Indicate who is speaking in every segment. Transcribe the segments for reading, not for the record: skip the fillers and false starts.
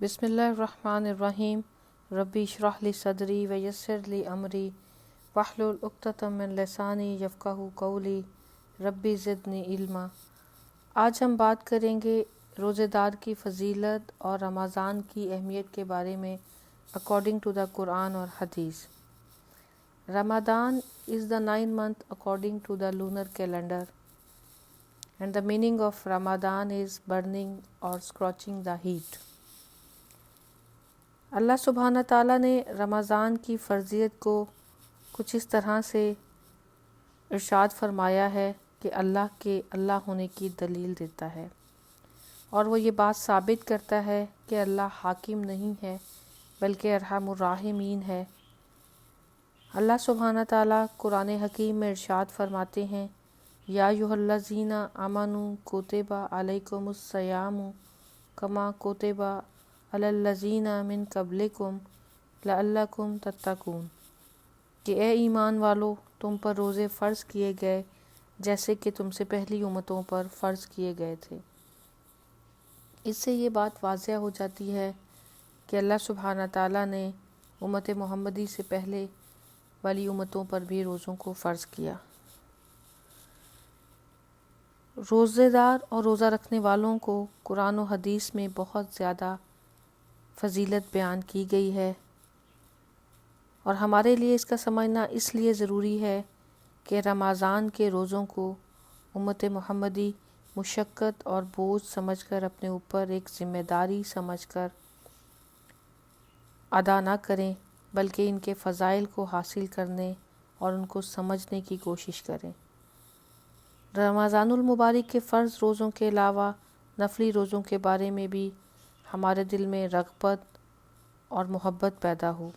Speaker 1: بسم اللہ الرحمن الرحیم ربی اشرح لی صدری ویسر لی امری واحلل عقدۃ من لسانی یفقہوا قولی ربی زدنی علما۔ آج ہم بات کریں گے روزے دار کی فضیلت اور رمضان کی اہمیت کے بارے میں اکارڈنگ ٹو دا قرآن اور حدیث۔ Ramadan is the 9th month according to the lunar calendar, and the meaning of Ramadan is burning or scorching the heat. اللہ سبحانہ تعالیٰ نے رمضان کی فرضیت کو کچھ اس طرح سے ارشاد فرمایا ہے کہ اللہ کے اللہ ہونے کی دلیل دیتا ہے، اور وہ یہ بات ثابت کرتا ہے کہ اللہ حاکم نہیں ہے بلکہ ارحم الراحمین ہے۔ اللہ سبحانہ تعالیٰ قرآن حکیم میں ارشاد فرماتے ہیں، یا ایھا الذین آمنوا کتب علیکم الصیام کما کتب علی الذین من قبلکم لعلکم تتقون، کہ اے ایمان والو، تم پر روزے فرض کیے گئے جیسے کہ تم سے پہلی امتوں پر فرض کیے گئے تھے۔ اس سے یہ بات واضح ہو جاتی ہے کہ اللہ سبحانہ تعالیٰ نے امت محمدی سے پہلے والی امتوں پر بھی روزوں کو فرض کیا۔ روزے دار اور روزہ رکھنے والوں کو قرآن و حدیث میں بہت زیادہ فضیلت بیان کی گئی ہے، اور ہمارے لیے اس کا سمجھنا اس لیے ضروری ہے کہ رمضان کے روزوں کو امت محمدی مشقت اور بوجھ سمجھ کر اپنے اوپر ایک ذمہ داری سمجھ کر ادا نہ کریں، بلکہ ان کے فضائل کو حاصل کرنے اور ان کو سمجھنے کی کوشش کریں۔ رمضان المبارک کے فرض روزوں کے علاوہ نفلی روزوں کے بارے میں بھی ہمارے دل میں رغبت اور محبت پیدا ہو۔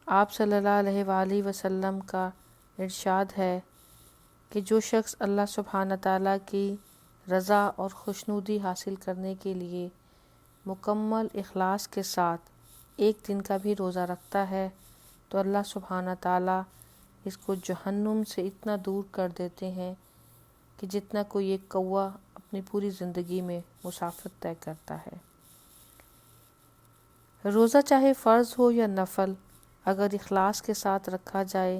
Speaker 1: آپ صلی اللہ علیہ وآلہ وسلم کا ارشاد ہے کہ جو شخص اللہ سبحانہ تعالیٰ کی رضا اور خوشنودی حاصل کرنے کے لیے مکمل اخلاص کے ساتھ ایک دن کا بھی روزہ رکھتا ہے تو اللہ سبحانہ تعالیٰ اس کو جہنم سے اتنا دور کر دیتے ہیں کہ جتنا کوئی ایک کوا اپنی پوری زندگی میں مسافت طے کرتا ہے۔ روزہ چاہے فرض ہو یا نفل، اگر اخلاص کے ساتھ رکھا جائے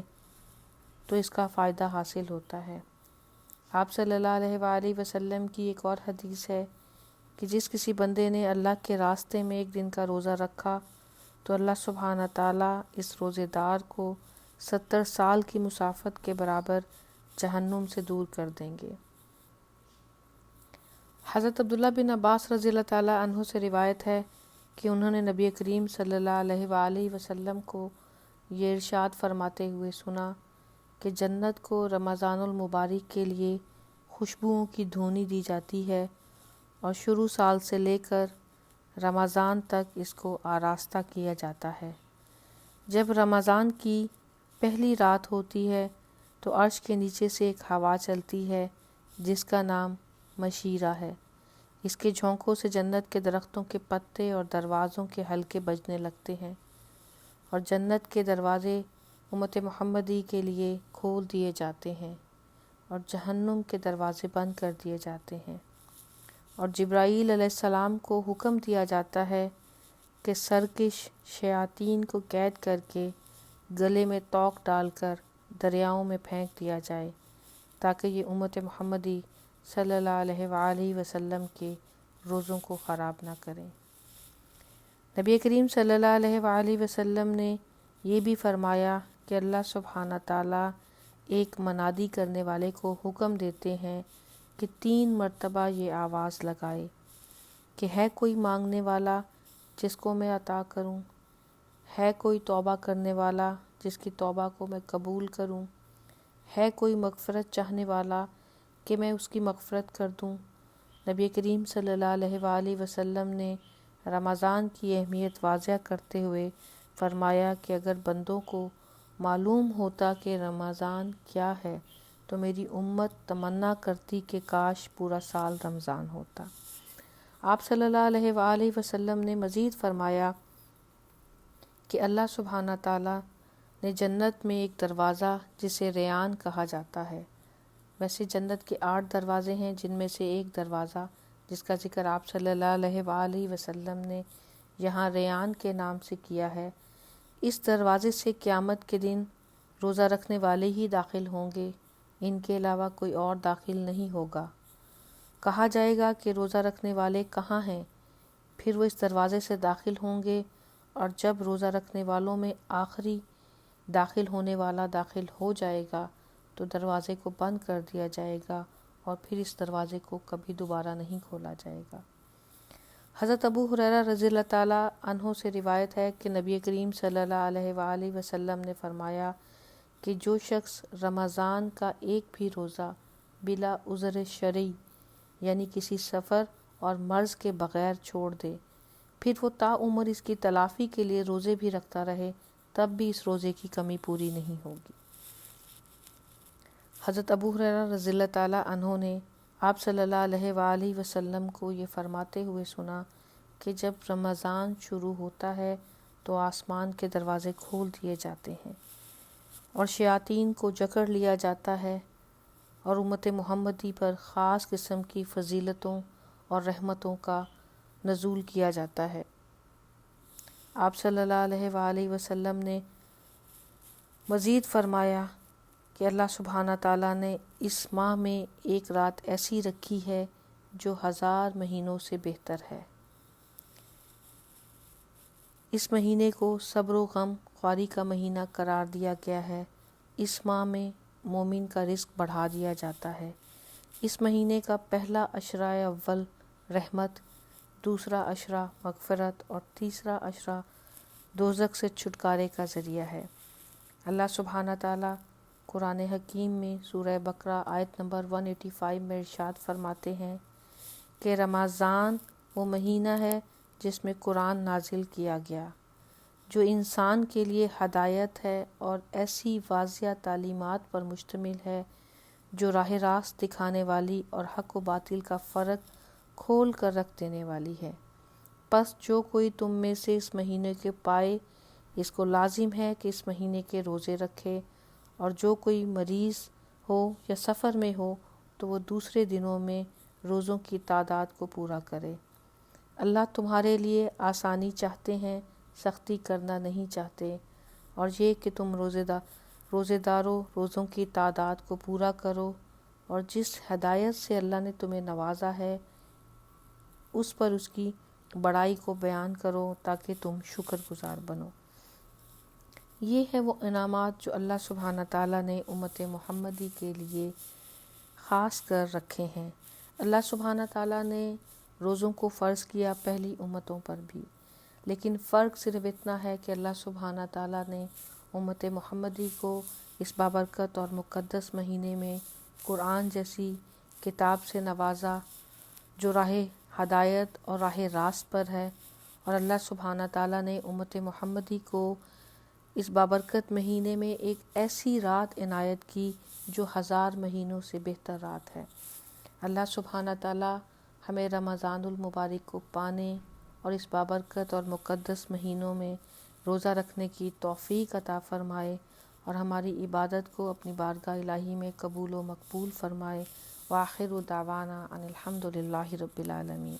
Speaker 1: تو اس کا فائدہ حاصل ہوتا ہے۔ آپ صلی اللہ علیہ وآلہ وسلم کی ایک اور حدیث ہے کہ جس کسی بندے نے اللہ کے راستے میں ایک دن کا روزہ رکھا تو اللہ سبحانہ تعالیٰ اس روزے دار کو 70 سال کی مسافت کے برابر جہنم سے دور کر دیں گے۔ حضرت عبداللہ بن عباس رضی اللہ تعالیٰ عنہ سے روایت ہے کہ انہوں نے نبی کریم صلی اللہ علیہ وآلہ وسلم کو یہ ارشاد فرماتے ہوئے سنا کہ جنت کو رمضان المبارک کے لیے خوشبوؤں کی دھونی دی جاتی ہے، اور شروع سال سے لے کر رمضان تک اس کو آراستہ کیا جاتا ہے۔ جب رمضان کی پہلی رات ہوتی ہے تو عرش کے نیچے سے ایک ہوا چلتی ہے جس کا نام مشیرہ ہے۔ اس کے جھونکوں سے جنت کے درختوں کے پتے اور دروازوں کے حلقے بجنے لگتے ہیں، اور جنت کے دروازے امت محمدی کے لیے کھول دیے جاتے ہیں، اور جہنم کے دروازے بند کر دیے جاتے ہیں، اور جبرائیل علیہ السلام کو حکم دیا جاتا ہے کہ سرکش شیاطین کو قید کر کے گلے میں توق ڈال کر دریاؤں میں پھینک دیا جائے تاکہ یہ امت محمدی صلی اللہ علیہ وآلہ وسلم کے روزوں کو خراب نہ کریں۔ نبی کریم صلی اللہ علیہ وآلہ وسلم نے یہ بھی فرمایا کہ اللہ سبحانہ تعالیٰ ایک منادی کرنے والے کو حکم دیتے ہیں کہ 3 مرتبہ یہ آواز لگائے کہ ہے کوئی مانگنے والا جس کو میں عطا کروں، ہے کوئی توبہ کرنے والا جس کی توبہ کو میں قبول کروں، ہے کوئی مغفرت چاہنے والا کہ میں اس کی مغفرت کر دوں۔ نبی کریم صلی اللہ علیہ وآلہ وسلم نے رمضان کی اہمیت واضح کرتے ہوئے فرمایا کہ اگر بندوں کو معلوم ہوتا کہ رمضان کیا ہے تو میری امت تمنا کرتی کہ کاش پورا سال رمضان ہوتا۔ آپ صلی اللہ علیہ وآلہ وسلم نے مزید فرمایا کہ اللہ سبحانہ تعالیٰ نے جنت میں ایک دروازہ جسے ریان کہا جاتا ہے، ویسے جنت کے 8 دروازے ہیں جن میں سے ایک دروازہ جس کا ذکر آپ صلی اللہ علیہ وآلہ وسلم نے یہاں ریان کے نام سے کیا ہے، اس دروازے سے قیامت کے دن روزہ رکھنے والے ہی داخل ہوں گے، ان کے علاوہ کوئی اور داخل نہیں ہوگا۔ کہا جائے گا کہ روزہ رکھنے والے کہاں ہیں؟ پھر وہ اس دروازے سے داخل ہوں گے، اور جب روزہ رکھنے والوں میں آخری داخل ہونے والا داخل ہو جائے گا تو دروازے کو بند کر دیا جائے گا اور پھر اس دروازے کو کبھی دوبارہ نہیں کھولا جائے گا۔ حضرت ابو ہریرہ رضی اللہ تعالیٰ عنہ سے روایت ہے کہ نبی کریم صلی اللہ علیہ وآلہ وسلم نے فرمایا کہ جو شخص رمضان کا ایک بھی روزہ بلا عذر شرعی یعنی کسی سفر اور مرض کے بغیر چھوڑ دے، پھر وہ تا عمر اس کی تلافی کے لیے روزے بھی رکھتا رہے، تب بھی اس روزے کی کمی پوری نہیں ہوگی۔ حضرت ابو ہریرہ رضی اللہ تعالیٰ عنہ نے آپ صلی اللہ علیہ وآلہ وسلم کو یہ فرماتے ہوئے سنا کہ جب رمضان شروع ہوتا ہے تو آسمان کے دروازے کھول دیے جاتے ہیں اور شیاطین کو جکڑ لیا جاتا ہے، اور امت محمدی پر خاص قسم کی فضیلتوں اور رحمتوں کا نزول کیا جاتا ہے۔ آپ صلی اللہ علیہ وآلہ وسلم نے مزید فرمایا کہ اللہ سبحانہ تعالیٰ نے اس ماہ میں ایک رات ایسی رکھی ہے جو 1000 مہینوں سے بہتر ہے۔ اس مہینے کو صبر و غم خواری کا مہینہ قرار دیا گیا ہے۔ اس ماہ میں مومن کا رزق بڑھا دیا جاتا ہے۔ اس مہینے کا پہلا عشرہ اول رحمت، دوسرا عشرہ مغفرت اور تیسرا عشرہ دوزخ سے چھٹکارے کا ذریعہ ہے۔ اللہ سبحانہ تعالیٰ قرآن حکیم میں سورہ بقرہ آیت نمبر 185 میں ارشاد فرماتے ہیں کہ رمضان وہ مہینہ ہے جس میں قرآن نازل کیا گیا، جو انسان کے لیے ہدایت ہے اور ایسی واضح تعلیمات پر مشتمل ہے جو راہ راست دکھانے والی اور حق و باطل کا فرق کھول کر رکھ دینے والی ہے۔ پس جو کوئی تم میں سے اس مہینے کے پائے، اس کو لازم ہے کہ اس مہینے کے روزے رکھے، اور جو کوئی مریض ہو یا سفر میں ہو تو وہ دوسرے دنوں میں روزوں کی تعداد کو پورا کرے۔ اللہ تمہارے لیے آسانی چاہتے ہیں، سختی کرنا نہیں چاہتے، اور یہ کہ تم روزے دارو روزوں کی تعداد کو پورا کرو، اور جس ہدایت سے اللہ نے تمہیں نوازا ہے اس پر اس کی بڑائی کو بیان کرو تاکہ تم شکر گزار بنو۔ یہ ہے وہ انعامات جو اللہ سبحانہ تعالیٰ نے امت محمدی کے لیے خاص کر رکھے ہیں۔ اللہ سبحانہ تعالیٰ نے روزوں کو فرض کیا پہلی امتوں پر بھی، لیکن فرق صرف اتنا ہے کہ اللہ سبحانہ تعالیٰ نے امت محمدی کو اس بابرکت اور مقدس مہینے میں قرآن جیسی کتاب سے نوازا جو راہ ہدایت اور راہ راست پر ہے، اور اللہ سبحانہ تعالیٰ نے امت محمدی کو اس بابرکت مہینے میں ایک ایسی رات عنایت کی جو 1000 مہینوں سے بہتر رات ہے۔ اللہ سبحانہ تعالیٰ ہمیں رمضان المبارک کو پانے اور اس بابرکت اور مقدس مہینوں میں روزہ رکھنے کی توفیق عطا فرمائے، اور ہماری عبادت کو اپنی بارگاہ الہی میں قبول و مقبول فرمائے۔ وآخر دعوانا ان الحمد للہ رب العالمین۔